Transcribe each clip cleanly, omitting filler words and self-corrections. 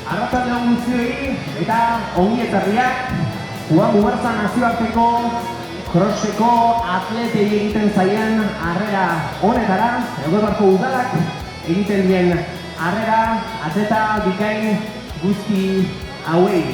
Arratsalde on guztioi eta ongi etorriak Juan Mugarza nazioarteko crosseko atletei egiten zaien harrera honetara, Elgebarko udalak egiten dien harrera atleta bikain guzti hauei.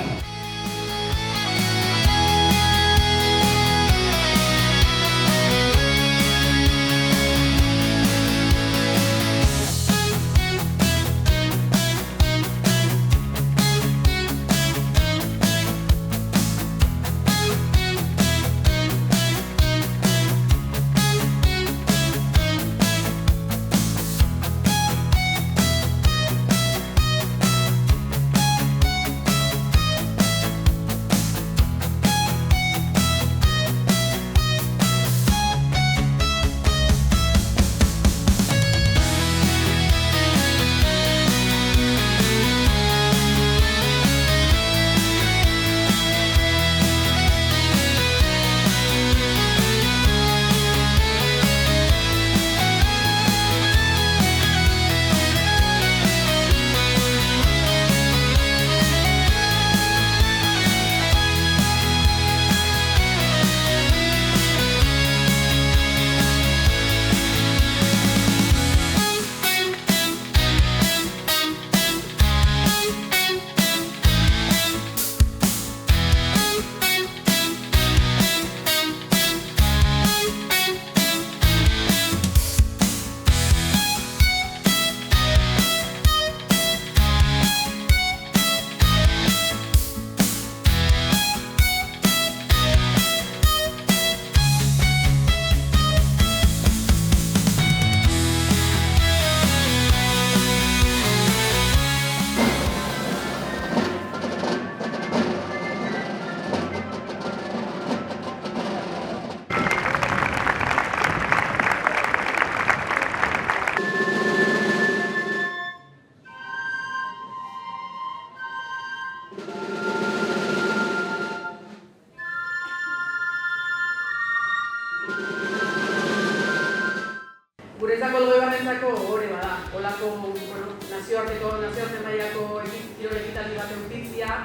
Guretzako Elgebarrentzako hori bada, holako nazioarte mailako kirol ekitaldi bat edukitzea,